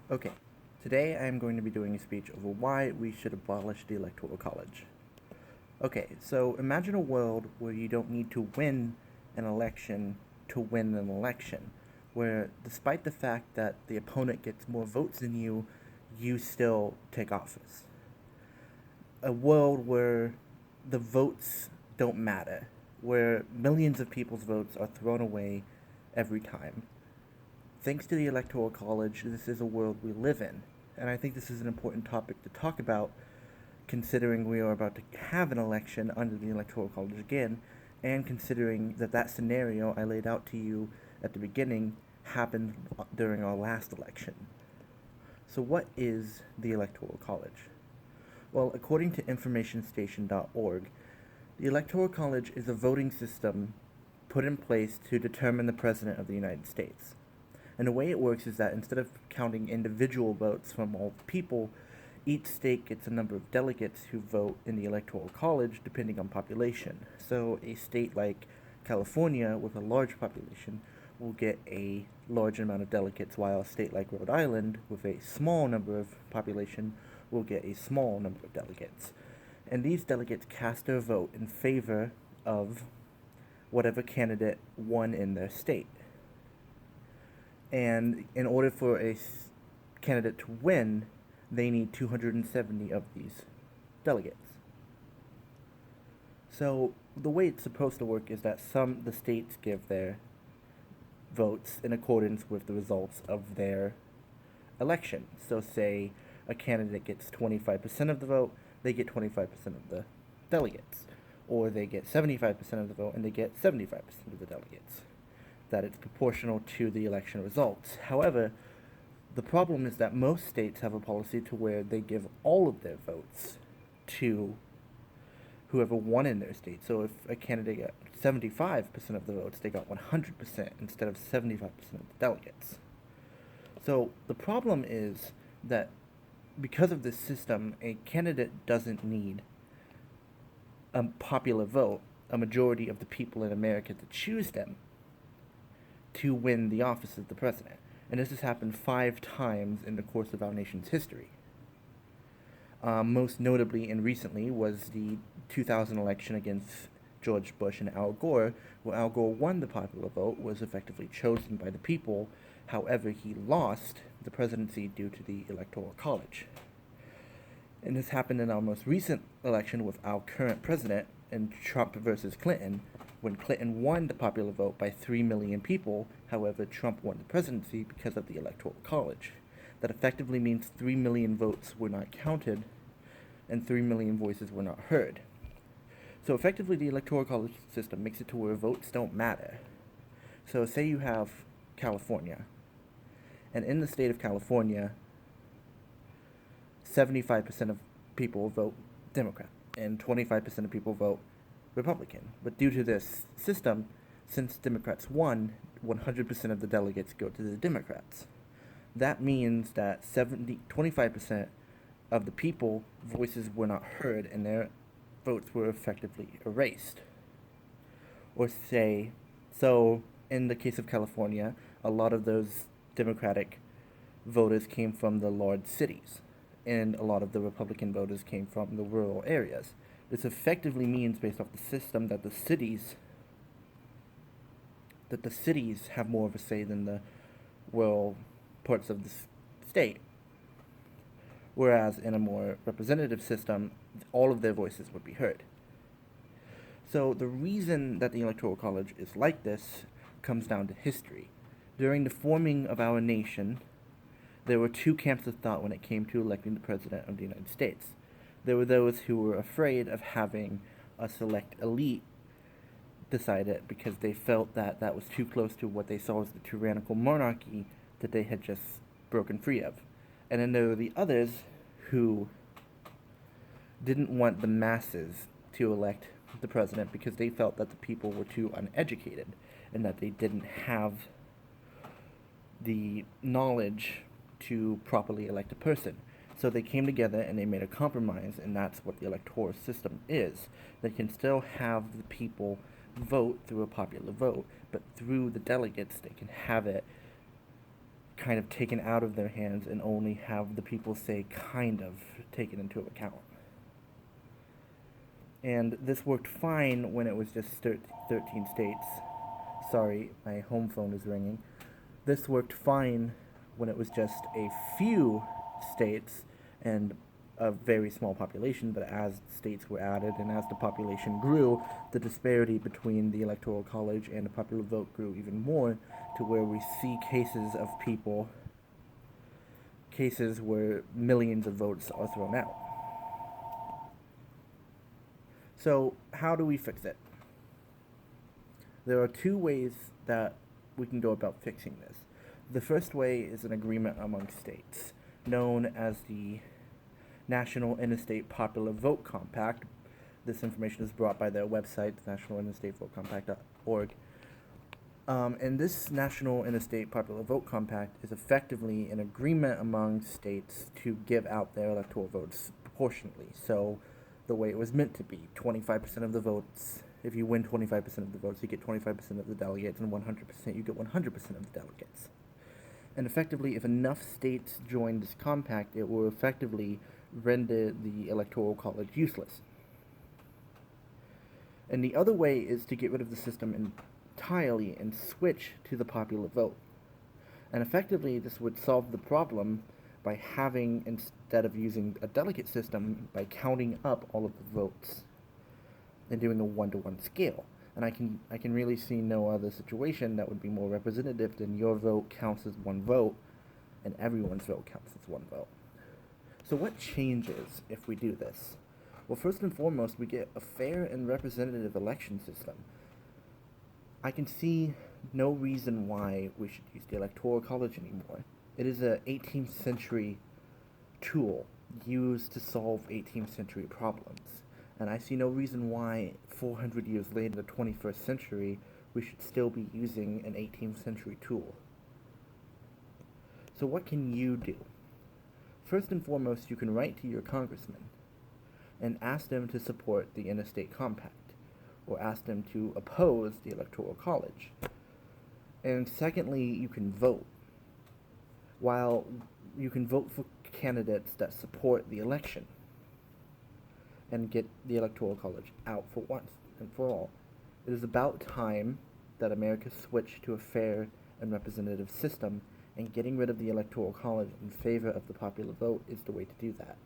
Okay, today I am going to be doing a speech over why we should abolish the Electoral College. Okay, so imagine a world where you don't need to win an election to win an election, where despite the fact that the opponent gets more votes than you still take office. A world where the votes don't matter, where millions of people's votes are thrown away every time. Thanks to the Electoral College, this is a world we live in. And I think this is an important topic to talk about, considering we are about to have an election under the Electoral College again, and considering that that scenario I laid out to you at the beginning happened during our last election. So, what is the Electoral College? Well, according to informationstation.org, the Electoral College is a voting system put in place to determine the President of the United States. And the way it works is that instead of counting individual votes from all the people, each state gets a number of delegates who vote in the Electoral College depending on population. So a state like California with a large population will get a large amount of delegates, while a state like Rhode Island with a small number of population will get a small number of delegates. And these delegates cast their vote in favor of whatever candidate won in their state. And in order for a candidate to win, they need 270 of these delegates. So the way it's supposed to work is that the states give their votes in accordance with the results of their election. So say a candidate gets 25% of the vote, they get 25% of the delegates. Or they get 75% of the vote and they get 75% of the delegates. That it's proportional to the election results. However, the problem is that most states have a policy to where they give all of their votes to whoever won in their state. So if a candidate got 75% of the votes, they got 100% instead of 75% of the delegates. So the problem is that because of this system, a candidate doesn't need a popular vote, a majority of the people in America to choose them, to win the office of the president. And this has happened 5 times in the course of our nation's history. Most notably and recently was the 2000 election against George Bush and Al Gore, where Al Gore won the popular vote, was effectively chosen by the people. However, he lost the presidency due to the Electoral College. And this happened in our most recent election with our current president in Trump versus Clinton, when Clinton won the popular vote by 3 million people. However, Trump won the presidency because of the Electoral College. That effectively means 3 million votes were not counted and 3 million voices were not heard. So effectively, the Electoral College system makes it to where votes don't matter. So say you have California, and in the state of California, 75% of people vote Democrat and 25% of people vote Republican. But due to this system, since Democrats won, 100% of the delegates go to the Democrats. That means that 25% of the people voices were not heard and their votes were effectively erased. Or say, so in the case of California, a lot of those Democratic voters came from the large cities, and a lot of the Republican voters came from the rural areas. This effectively means, based off the system, that the cities have more of a say than the rural parts of the state. Whereas in a more representative system, all of their voices would be heard. So the reason that the Electoral College is like this comes down to history. During the forming of our nation, there were 2 camps of thought when it came to electing the President of the United States. There were those who were afraid of having a select elite decide it because they felt that that was too close to what they saw as the tyrannical monarchy that they had just broken free of. And then there were the others who didn't want the masses to elect the president because they felt that the people were too uneducated and that they didn't have the knowledge to properly elect a person. So they came together and they made a compromise, and that's what the electoral system is. They can still have the people vote through a popular vote, but through the delegates they can have it kind of taken out of their hands and only have the people say kind of taken into account. And this worked fine when it was just 13 states. Sorry, my home phone is ringing. This worked fine when it was just a few states and a very small population, but as states were added and as the population grew, the disparity between the Electoral College and the popular vote grew even more, to where we see cases where millions of votes are thrown out. So, how do we fix it? There are two ways that we can go about fixing this. The first way is an agreement among states, known as the National Interstate Popular Vote Compact. This information is brought by their website, nationalinterstatevotecompact.org. And this National Interstate Popular Vote Compact is effectively an agreement among states to give out their electoral votes proportionately. So, the way it was meant to be, 25% of the votes. If you win 25% of the votes, you get 25% of the delegates, and 100%, you get 100% of the delegates. And effectively, if enough states join this compact, it will effectively render the Electoral College useless. And the other way is to get rid of the system entirely and switch to the popular vote. And effectively, this would solve the problem by having, instead of using a delegate system, by counting up all of the votes and doing a one-to-one scale. And I can really see no other situation that would be more representative than your vote counts as one vote and everyone's vote counts as one vote. So what changes if we do this? Well, first and foremost, we get a fair and representative election system. I can see no reason why we should use the Electoral College anymore. It is an 18th century tool used to solve 18th century problems. And I see no reason why 400 years later, in the 21st century, we should still be using an 18th century tool. So what can you do? First and foremost, you can write to your congressman and ask them to support the Interstate Compact, or ask them to oppose the Electoral College. And secondly, you can vote. While you can vote for candidates that support the election and get the Electoral College out for once and for all. It is about time that America switched to a fair and representative system, and getting rid of the Electoral College in favor of the popular vote is the way to do that.